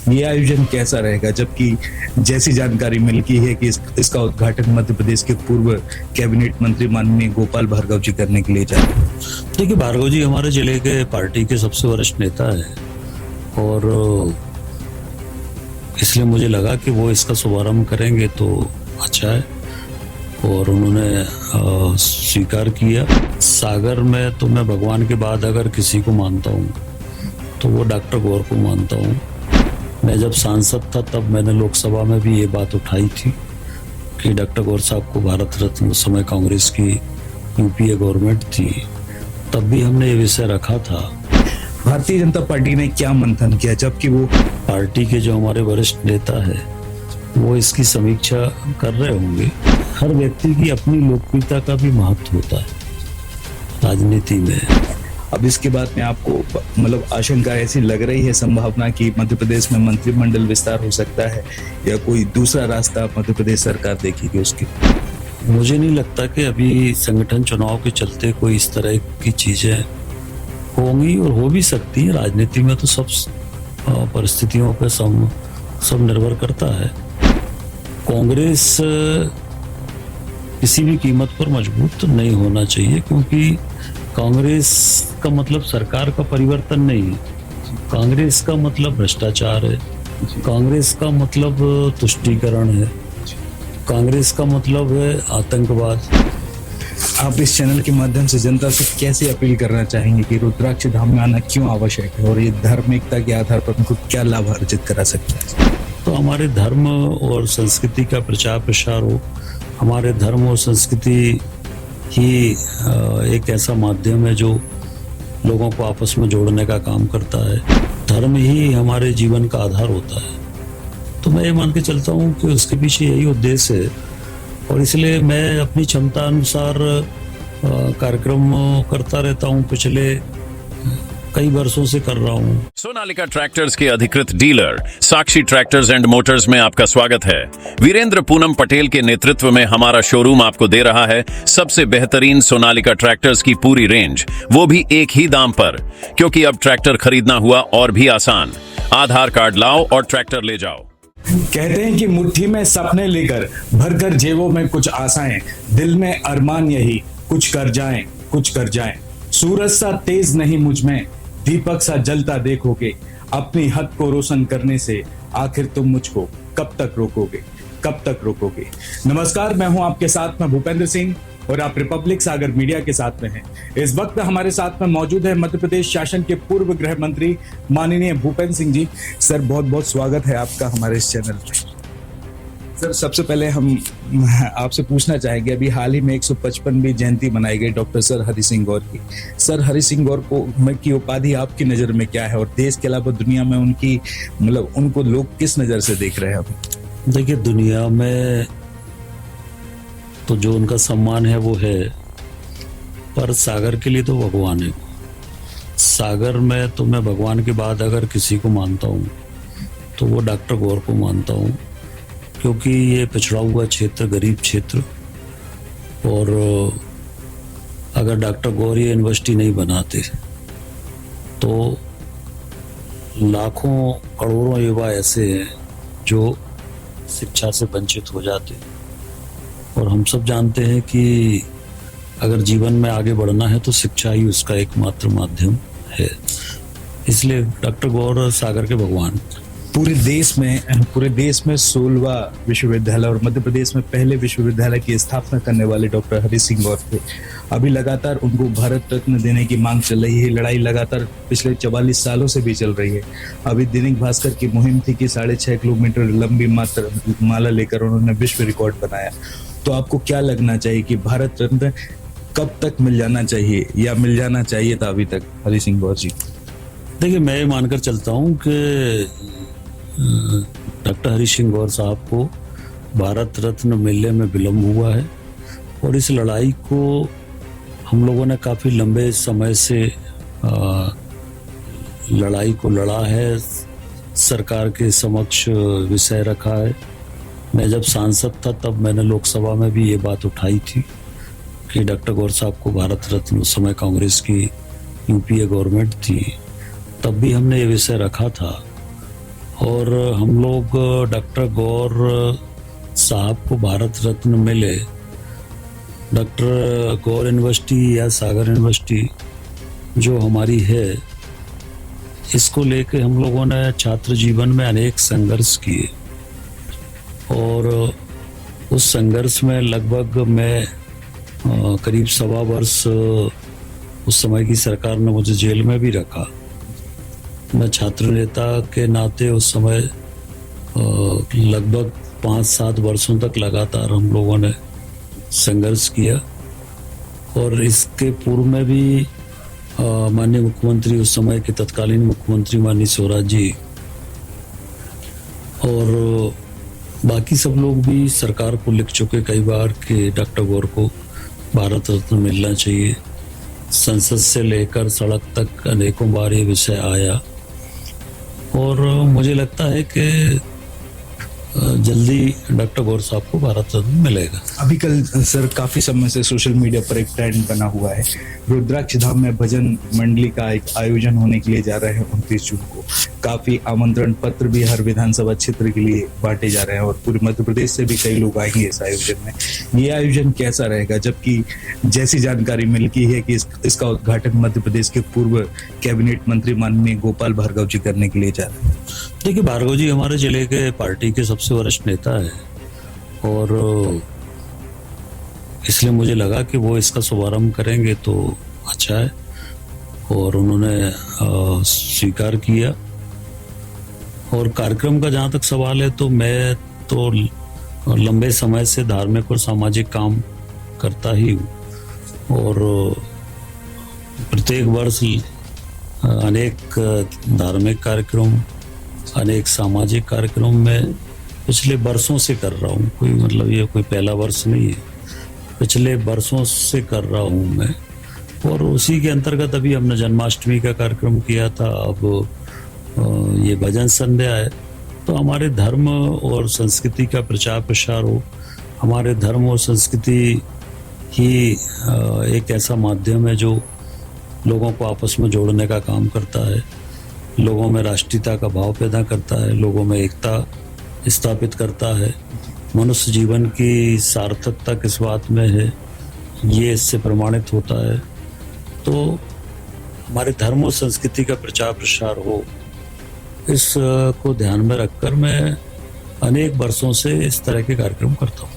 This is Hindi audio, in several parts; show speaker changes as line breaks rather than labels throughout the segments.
ये आयोजन कैसा रहेगा, जबकि जैसी जानकारी मिली है कि इसका उद्घाटन मध्य प्रदेश के पूर्व कैबिनेट मंत्री माननीय गोपाल भार्गव जी करने के लिए जा रहे हैं।
देखिए, भार्गव जी हमारे जिले के पार्टी के सबसे वरिष्ठ नेता है और इसलिए मुझे लगा कि वो इसका शुभारंभ करेंगे तो अच्छा है और उन्होंने स्वीकार किया। सागर में तो मैं भगवान के बाद अगर किसी को मानता हूँ तो वो डॉक्टर गौर को मानता हूँ। मैं जब सांसद था तब मैंने लोकसभा में भी ये बात उठाई थी कि डॉक्टर गौर साहब को भारत रत्न, उस समय कांग्रेस की यूपीए गवर्नमेंट थी, तब भी हमने ये विषय रखा था।
भारतीय जनता पार्टी ने क्या मंथन किया, जबकि वो
पार्टी के जो हमारे वरिष्ठ नेता है वो इसकी समीक्षा कर रहे होंगे। हर व्यक्ति की अपनी लोकप्रियता का भी महत्व होता है राजनीति में।
अब इसके बाद में आपको मतलब आशंका ऐसी लग रही है, संभावना कि मध्य प्रदेश में मंत्रिमंडल विस्तार हो सकता है या कोई दूसरा रास्ता मध्य प्रदेश सरकार देखेगी उसकी?
मुझे नहीं लगता कि अभी संगठन चुनाव के चलते कोई इस तरह की चीजें होंगी और हो भी सकती है। राजनीति में तो सब परिस्थितियों पर सब निर्भर करता है। कांग्रेस किसी भी कीमत पर मजबूत तो नहीं होना चाहिए, क्योंकि कांग्रेस का मतलब सरकार का परिवर्तन नहीं है। कांग्रेस का मतलब भ्रष्टाचार है, कांग्रेस का मतलब तुष्टीकरण है, कांग्रेस का मतलब है आतंकवाद।
आप इस चैनल के माध्यम से जनता से कैसे अपील करना चाहेंगे कि रुद्राक्ष धाम में आना क्यों आवश्यक है और ये धार्मिकता के आधार पर उनको क्या लाभ अर्जित करा सकता है?
तो हमारे धर्म और संस्कृति का प्रचार प्रसार हो। हमारे धर्म और संस्कृति ही एक ऐसा माध्यम है जो लोगों को आपस में जोड़ने का काम करता है। धर्म ही हमारे जीवन का आधार होता है। तो मैं ये मान के चलता हूँ कि उसके पीछे यही उद्देश्य है और इसलिए मैं अपनी क्षमता अनुसार कार्यक्रम करता रहता हूँ। पिछले कई वर्षों से कर रहा हूँ।
सोनालिका ट्रैक्टर्स के अधिकृत dealer Sakshi tractors and Motors में आपका स्वागत है। वीरेंद्र पूनम पटेल के नेतृत्व में हमारा शोरूम आपको दे रहा है सबसे बेहतरीन सोनालिका ट्रैक्टर्स की पूरी रेंज, वो भी एक ही दाम पर। क्योंकि अब ट्रैक्टर खरीदना हुआ और भी आसान। आधार कार्ड लाओ और ट्रैक्टर ले जाओ।
कहते हैं कि मुट्ठी में सपने लेकर भरकर जेबों में कुछ आशाएं, दिल में अरमान यही कुछ कर जाएं, कुछ कर जाएं। सूरज सा तेज नहीं मुझ में, दीपक सा जलता देखोगे। अपनी हद को रोशन करने से आखिर तुम मुझको कब तक रोकोगे, कब तक रोकोगे। नमस्कार, मैं हूं आपके साथ में भूपेंद्र सिंह और आप रिपब्लिक सागर मीडिया के साथ में हैं। इस वक्त हमारे साथ में मौजूद है मध्य प्रदेश शासन के पूर्व गृह मंत्री माननीय भूपेंद्र सिंह जी। सर, बहुत बहुत स्वागत है आपका हमारे इस चैनल पे। सर, सबसे पहले हम आपसे पूछना चाहेंगे, अभी हाल ही में 155वीं जयंती मनाई गई डॉक्टर सर हरि सिंह गौर की। सर हरि सिंह गौर की उपाधि आपकी नजर में क्या है और देश के अलावा दुनिया में उनकी मतलब उनको लोग किस नजर से देख रहे हैं अभी?
देखिए, दुनिया में तो जो उनका सम्मान है वो है, पर सागर के लिए तो भगवान है। सागर में तो मैं भगवान के बाद अगर किसी को मानता हूँ तो वो डॉक्टर गौर को मानता हूँ, क्योंकि ये पिछड़ा हुआ क्षेत्र, गरीब क्षेत्र, और अगर डॉक्टर गौर ये यूनिवर्सिटी नहीं बनाते तो लाखों करोड़ों युवा ऐसे हैं जो शिक्षा से वंचित हो जाते। और हम सब जानते हैं कि अगर जीवन में आगे बढ़ना है तो शिक्षा ही उसका एकमात्र माध्यम है। इसलिए डॉक्टर गौर सागर के भगवान।
पूरे देश में 16वां विश्वविद्यालय और मध्य प्रदेश में पहले विश्वविद्यालय की स्थापना करने वाले डॉक्टर हरि सिंह गौर थे। अभी लगातार उनको भारत रत्न देने की मांग चल रही है। लड़ाई लगातार पिछले 44 सालों से भी चल रही है। अभी दैनिक भास्कर की मुहिम थी कि 6.5 किलोमीटर लंबी माला लेकर उन्होंने विश्व रिकॉर्ड बनाया। तो आपको क्या लगना चाहिए कि भारत रत्न कब तक मिल जाना चाहिए या मिल जाना चाहिए था अभी तक हरि सिंह गौर जी?
देखिए, मैं मानकर चलता हूँ कि डॉक्टर हरि सिंह गौर साहब को भारत रत्न मिलने में विलम्ब हुआ है और इस लड़ाई को हम लोगों ने काफ़ी लंबे समय से लड़ाई को लड़ा है, सरकार के समक्ष विषय रखा है। मैं जब सांसद था तब मैंने लोकसभा में भी ये बात उठाई थी कि डॉक्टर गौर साहब को भारत रत्न, उस समय कांग्रेस की यूपीए गवर्नमेंट थी, तब भी हमने ये विषय रखा था और हम लोग डॉक्टर गौर साहब को भारत रत्न मिले। डॉक्टर गौर यूनिवर्सिटी या सागर यूनिवर्सिटी जो हमारी है, इसको लेके हम लोगों ने छात्र जीवन में अनेक संघर्ष किए और उस संघर्ष में लगभग मैं करीब 1.25 वर्ष उस समय की सरकार ने मुझे जेल में भी रखा। मैं छात्र नेता के नाते उस समय लगभग 5-7 वर्षों तक लगातार हम लोगों ने संघर्ष किया और इसके पूर्व में भी माननीय मुख्यमंत्री उस समय के तत्कालीन मुख्यमंत्री माननीय स्वराज जी और बाकी सब लोग भी सरकार को लिख चुके कई बार कि डॉक्टर गौर को भारत रत्न मिलना चाहिए। संसद से लेकर सड़क तक अनेकों बार ये विषय आया और मुझे लगता है कि जल्दी डॉक्टर गौर साहब को भारत रत्न मिलेगा।
अभी कल सर काफी समय से सोशल मीडिया पर एक ट्रेंड बना हुआ है, रुद्राक्ष धाम में भजन मंडली का एक आयोजन होने के लिए जा रहे हैं 29 जून को। काफी आमंत्रण पत्र भी हर विधानसभा क्षेत्र के लिए बांटे जा रहे हैं और पूरे मध्य प्रदेश से भी कई लोग आएंगे इस आयोजन में। ये आयोजन कैसा रहेगा, जबकि जैसी जानकारी मिलती है कि इसका उद्घाटन मध्य प्रदेश के पूर्व कैबिनेट मंत्री माननीय गोपाल भार्गव जी करने के लिए जा रहे हैं।
देखिए, भार्गव जी हमारे जिले के पार्टी के सबसे वरिष्ठ नेता है और इसलिए मुझे लगा कि वो इसका शुभारंभ करेंगे तो अच्छा है और उन्होंने स्वीकार किया। और कार्यक्रम का जहाँ तक सवाल है तो मैं तो लंबे समय से धार्मिक और सामाजिक काम करता ही हूँ और प्रत्येक वर्ष अनेक धार्मिक कार्यक्रम, अनेक सामाजिक कार्यक्रम में पिछले वर्षों से कर रहा हूँ। कोई मतलब ये कोई पहला वर्ष नहीं है, पिछले वर्षों से कर रहा हूँ मैं। और उसी के अंतर्गत अभी हमने जन्माष्टमी का कार्यक्रम किया था, अब ये भजन संध्या है। तो हमारे धर्म और संस्कृति का प्रचार प्रसार हो, हमारे धर्म और संस्कृति ही एक ऐसा माध्यम है जो लोगों को आपस में जोड़ने का काम करता है, लोगों में राष्ट्रीयता का भाव पैदा करता है, लोगों में एकता स्थापित करता है। मनुष्य जीवन की सार्थकता किस बात में है, ये इससे प्रमाणित होता है। तो हमारे धर्म और संस्कृति का प्रचार प्रसार हो, इस को ध्यान में रखकर मैं अनेक वर्षों से इस तरह के कार्यक्रम करता हूँ।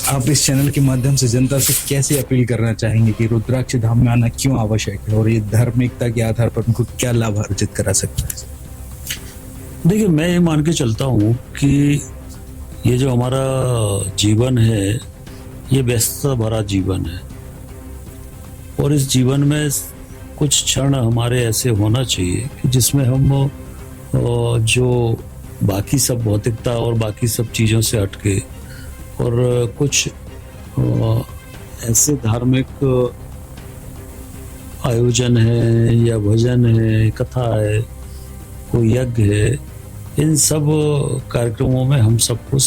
आप इस चैनल के माध्यम से जनता से कैसे अपील करना चाहेंगे कि रुद्राक्ष धाम में आना क्यों आवश्यक है और ये धार्मिकता के आधार पर उनको क्या लाभ अर्जित करा सकता है?
देखिए, मैं ये मान के चलता हूँ कि ये जो हमारा जीवन है ये व्यस्तता भरा जीवन है और इस जीवन में कुछ क्षण हमारे ऐसे होना चाहिए कि जिसमें हम जो बाकी सब भौतिकता और बाकी सब चीज़ों से हटके और कुछ ऐसे धार्मिक आयोजन है या भजन है, कथा है, कोई यज्ञ है, इन सब कार्यक्रमों में हम सबको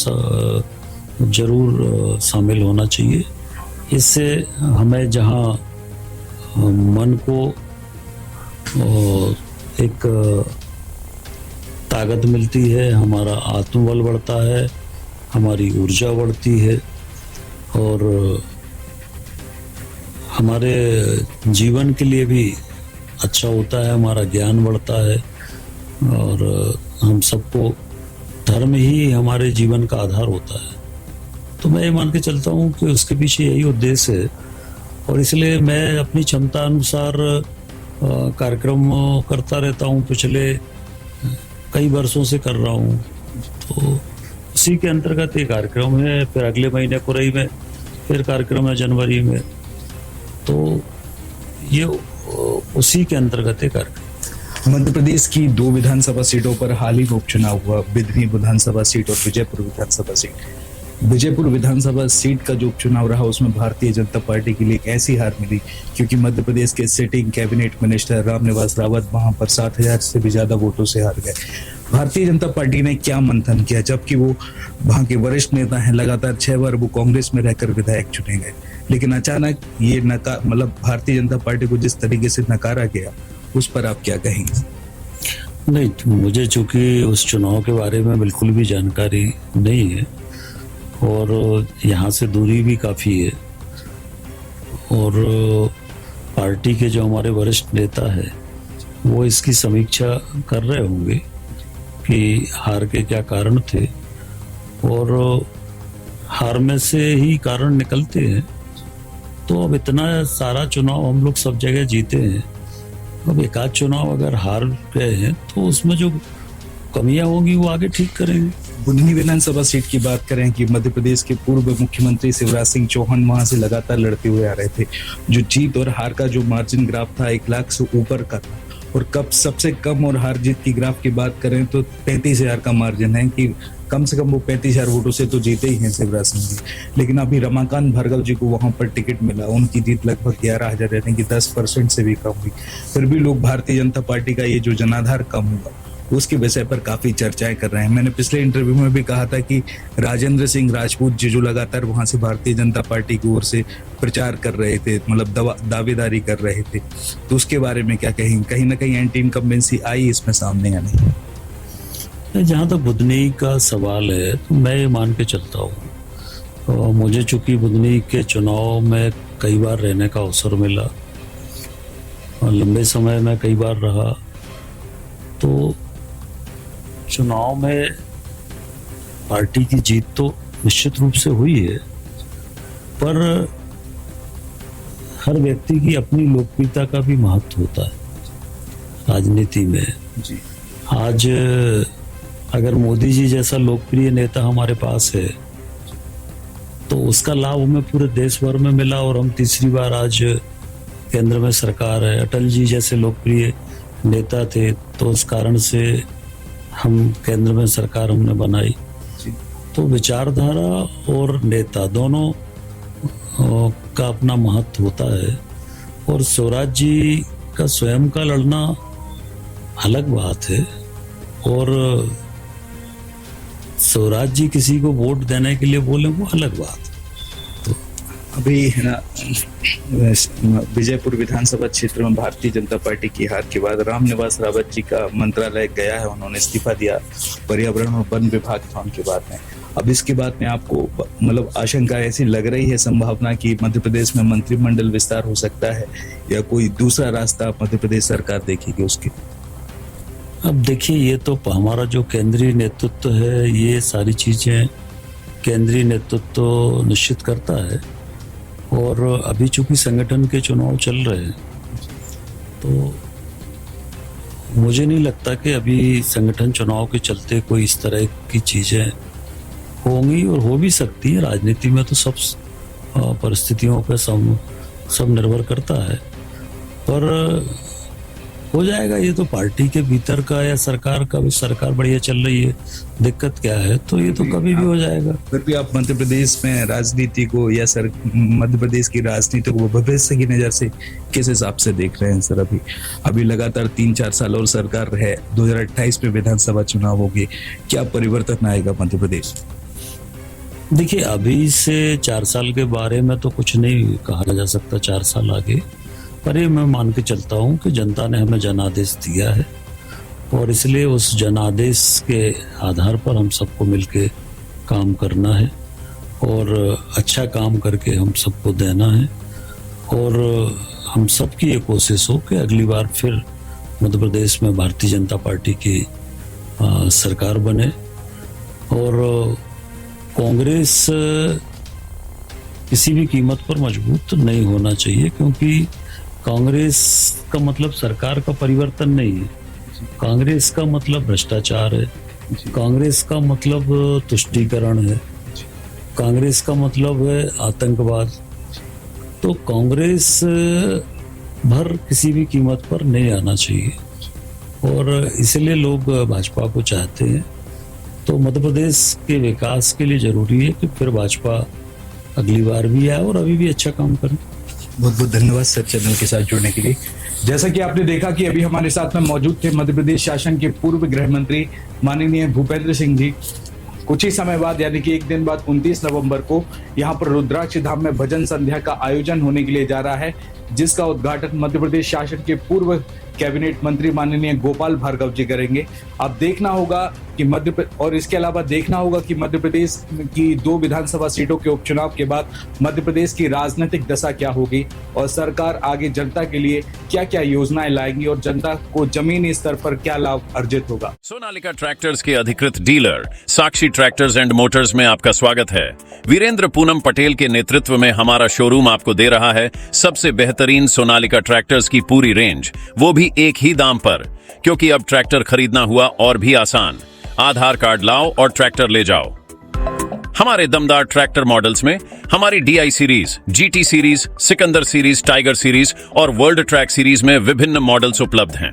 जरूर शामिल होना चाहिए। इससे हमें जहाँ मन को एक ताकत मिलती है, हमारा आत्मबल बढ़ता है, हमारी ऊर्जा बढ़ती है और हमारे जीवन के लिए भी अच्छा होता है, हमारा ज्ञान बढ़ता है और हम सबको धर्म ही हमारे जीवन का आधार होता है। तो मैं ये मान के चलता हूँ कि उसके पीछे यही उद्देश्य है और इसलिए मैं अपनी क्षमता अनुसार कार्यक्रम करता रहता हूँ। पिछले कई वर्षों से कर रहा हूँ, तो उसी के अंतर्गत ये कार्यक्रम है। फिर अगले महीने कुरई में फिर कार्यक्रम है जनवरी में, तो ये उसी के अंतर्गत ये कार्यक्रम।
मध्य प्रदेश की 2 विधानसभा सीटों पर हाल ही में उपचुनाव हुआ, बिदनी विधानसभा सीट और विजयपुर विधानसभा सीट। विजयपुर विधानसभा सीट का जो उपचुनाव रहा उसमें भारतीय जनता पार्टी के लिए ऐसी हार मिली क्योंकि मध्य प्रदेश के sitting cabinet minister Ramniwas Rawat वहां पर 7,000 से भी ज्यादा वोटों से हार गए। भारतीय जनता पार्टी ने क्या मंथन किया, जबकि वो वहां के वरिष्ठ नेता हैं, लगातार 6 बार वो कांग्रेस में रहकर विधायक चुने गए, लेकिन अचानक ये भारतीय जनता पार्टी को जिस तरीके से नकारा गया उस पर आप क्या कहेंगे?
नहीं, मुझे चूंकि उस चुनाव के बारे में बिल्कुल भी जानकारी नहीं है और यहाँ से दूरी भी काफ़ी है और पार्टी के जो हमारे वरिष्ठ नेता है वो इसकी समीक्षा कर रहे होंगे कि हार के क्या कारण थे और हार में से ही कारण निकलते हैं। तो अब इतना सारा चुनाव हम लोग सब जगह जीते हैं, अब एक आध चुनाव अगर हार गए हैं तो उसमें जो कमियां होंगी वो आगे ठीक करेंगे।
बुधनी विधानसभा सीट की बात करें कि मध्य प्रदेश के पूर्व मुख्यमंत्री शिवराज सिंह चौहान वहां से लगातार लड़ते हुए आ रहे थे। जो जीत और हार का जो मार्जिन ग्राफ था 1 लाख से ऊपर का था और कब सबसे कम और हार जीत की ग्राफ की बात करें तो 33,000 का मार्जिन है कि कम से कम वो 35,000 वोटों से तो जीते ही हैं शिवराज सिंह जी। लेकिन अभी रमाकांत भार्गव जी को वहां पर टिकट मिला, उनकी जीत लगभग 11,000 यानी कि 10% से भी कम हुई। फिर भी लोग भारतीय जनता पार्टी का ये जो जनाधार कम हुआ उसके विषय पर काफी चर्चाएं कर रहे हैं। मैंने पिछले इंटरव्यू में भी कहा था कि राजेंद्र सिंह राजपूत जी जो लगातार वहां से भारतीय जनता पार्टी की ओर से प्रचार कर रहे थे, मतलब दावेदारी कर रहे थे, तो उसके बारे में क्या कहेंगे? कहीं ना कहीं एंटी इनकम्बेंसी आई इसमें सामने या नहीं?
जहाँ तक बुधनी का सवाल है तो मैं ये मान के चलता हूँ, तो मुझे चूंकि बुधनी के चुनाव में कई बार रहने का अवसर मिला और लंबे समय में कई बार रहा, तो चुनाव में पार्टी की जीत तो निश्चित रूप से हुई है, पर हर व्यक्ति की अपनी लोकप्रियता का भी महत्व होता है राजनीति में
जी।
आज अगर मोदी जी जैसा लोकप्रिय नेता हमारे पास है तो उसका लाभ हमें पूरे देश भर में मिला और हम तीसरी बार आज केंद्र में सरकार है। अटल जी जैसे लोकप्रिय नेता थे तो उस कारण से हम केंद्र में सरकार हमने बनाई। तो विचारधारा और नेता दोनों का अपना महत्व होता है और स्वराज जी का स्वयं का लड़ना अलग बात है और स्वराज जी किसी को वोट देने के लिए बोले वो अलग बात है।
तो अभी है ना विजयपुर विधानसभा क्षेत्र में भारतीय जनता पार्टी की हार के बाद रामनिवास रावत जी का मंत्रालय गया है, उन्होंने इस्तीफा दिया, पर्यावरण और वन विभाग था उनके बाद में। अब इसके बाद में आपको मतलब आशंका ऐसी लग रही है, संभावना कि मध्य प्रदेश में मंत्रिमंडल विस्तार हो सकता है या कोई दूसरा रास्ता मध्य प्रदेश सरकार देखेगी उसके?
अब देखिए, ये तो हमारा जो केंद्रीय नेतृत्व है ये सारी चीजें केंद्रीय नेतृत्व निश्चित करता है और अभी चूंकि संगठन के चुनाव चल रहे हैं तो मुझे नहीं लगता कि अभी संगठन चुनाव के चलते कोई इस तरह की चीजें होंगी और हो भी सकती है। राजनीति में तो सब परिस्थितियों पर सब निर्भर करता है, पर हो जाएगा। ये तो पार्टी के भीतर का या सरकार का भी, सरकार बढ़िया चल रही है, दिक्कत क्या है, तो ये तो कभी भी हो जाएगा।
फिर भी आप मध्य प्रदेश में राजनीति को या मध्य प्रदेश की राजनीति को भविष्य की नजर से किस हिसाब से देख रहे हैं सर? अभी लगातार 3-4 साल और सरकार है, 2028 में विधानसभा चुनाव होगी, क्या परिवर्तन आएगा मध्य प्रदेश?
देखिए, अभी से 4 साल के बारे में तो कुछ नहीं कहा जा सकता, 4 साल आगे, पर ये मैं मान के चलता हूँ कि जनता ने हमें जनादेश दिया है और इसलिए उस जनादेश के आधार पर हम सबको मिलके काम करना है और अच्छा काम करके हम सबको देना है और हम सबकी ये कोशिश हो कि अगली बार फिर मध्य प्रदेश में भारतीय जनता पार्टी की सरकार बने और कांग्रेस किसी भी कीमत पर मजबूत नहीं होना चाहिए, क्योंकि कांग्रेस का मतलब सरकार का परिवर्तन नहीं है। कांग्रेस का मतलब भ्रष्टाचार है, कांग्रेस का मतलब तुष्टीकरण है, कांग्रेस का मतलब है आतंकवाद। तो कांग्रेस भर किसी भी कीमत पर नहीं आना चाहिए और इसलिए लोग भाजपा को चाहते हैं। तो मध्य प्रदेश के विकास के लिए जरूरी है कि फिर भाजपा अगली बार भी आए और अभी भी अच्छा काम करें।
बहुत बहुत धन्यवाद सर चैनल के साथ जुड़ने के लिए। जैसा कि आपने देखा कि अभी हमारे साथ में मौजूद थे मध्य प्रदेश शासन के पूर्व गृह मंत्री माननीय भूपेंद्र सिंह जी। कुछ ही समय बाद यानी कि एक दिन बाद 29 नवंबर को यहाँ पर रुद्राक्ष धाम में भजन संध्या का आयोजन होने के लिए जा रहा है। जिसका उद्घाटन मध्य प्रदेश शासन के पूर्व कैबिनेट मंत्री माननीय गोपाल भार्गव जी करेंगे। अब देखना होगा कि और इसके अलावा देखना होगा कि मध्य प्रदेश की 2 विधानसभा सीटों के उपचुनाव के बाद मध्य प्रदेश की राजनीतिक दशा क्या होगी और सरकार आगे जनता के लिए क्या क्या योजनाएं लाएगी और जनता को जमीनी स्तर पर क्या लाभ अर्जित होगा।
सोनालिका ट्रैक्टर्स के अधिकृत dealer Sakshi tractors and Motors में आपका स्वागत है। वीरेंद्र पूनम पटेल के नेतृत्व में हमारा शोरूम आपको दे रहा है सबसे बेहतरीन सोनालिका ट्रैक्टर्स की पूरी रेंज, वो भी एक ही दाम पर, क्योंकि अब ट्रैक्टर खरीदना हुआ और भी आसान। आधार कार्ड लाओ और ट्रैक्टर ले जाओ। हमारे दमदार ट्रैक्टर मॉडल्स में हमारी DI series, GT series, Sikandar series, tiger series और वर्ल्ड ट्रैक सीरीज में विभिन्न मॉडल्स उपलब्ध हैं,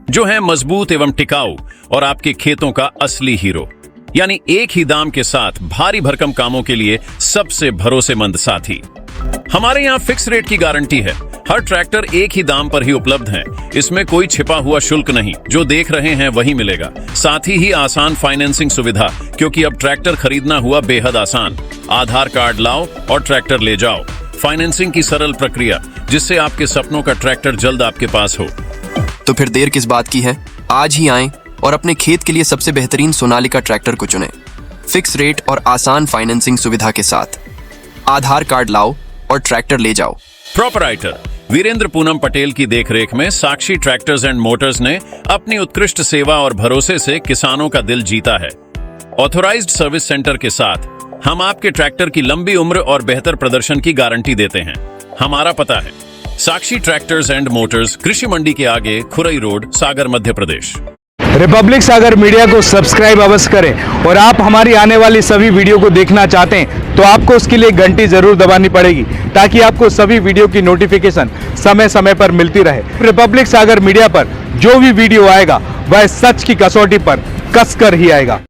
जो हैं मजबूत एवं टिकाऊ और आपके खेतों का असली हीरो। यानी एक ही दाम के साथ भारी भरकम कामों के लिए सबसे भरोसेमंद साथी। हमारे यहाँ फिक्स रेट की गारंटी है। हर ट्रैक्टर एक ही दाम पर ही उपलब्ध है। इसमें कोई छिपा हुआ शुल्क नहीं, जो देख रहे हैं वही मिलेगा। साथ ही आसान फाइनेंसिंग सुविधा, क्योंकि अब ट्रैक्टर खरीदना हुआ बेहद आसान। आधार कार्ड लाओ और ट्रैक्टर ले जाओ। फाइनेंसिंग की सरल प्रक्रिया, जिससे आपके सपनों का ट्रैक्टर जल्द आपके पास हो।
तो फिर देर किस बात की है? आज ही आएं और अपने खेत के लिए सबसे बेहतरीन सोनालिका ट्रैक्टर को चुनें, फिक्स रेट और आसान फाइनेंसिंग सुविधा के साथ। आधार कार्ड लाओ और ट्रैक्टर ले जाओ।
प्रोपराइटर वीरेंद्र पूनम पटेल की देखरेख में साक्षी ट्रैक्टर्स एंड मोटर्स ने अपनी उत्कृष्ट सेवा और भरोसे से किसानों का दिल जीता है। ऑथोराइज्ड सर्विस सेंटर के साथ हम आपके ट्रैक्टर की लंबी उम्र और बेहतर प्रदर्शन की गारंटी देते हैं। हमारा पता है साक्षी ट्रैक्टर्स एंड मोटर्स, कृषि मंडी के आगे, खुरई रोड, सागर, मध्य प्रदेश।
रिपब्लिक सागर मीडिया को सब्सक्राइब अवश्य करें और आप हमारी आने वाली सभी वीडियो को देखना चाहते हैं तो आपको उसके लिए घंटी जरूर दबानी पड़ेगी, ताकि आपको सभी वीडियो की नोटिफिकेशन समय समय पर मिलती रहे। रिपब्लिक सागर मीडिया पर जो भी वीडियो आएगा वह सच की कसौटी पर कसकर ही आएगा।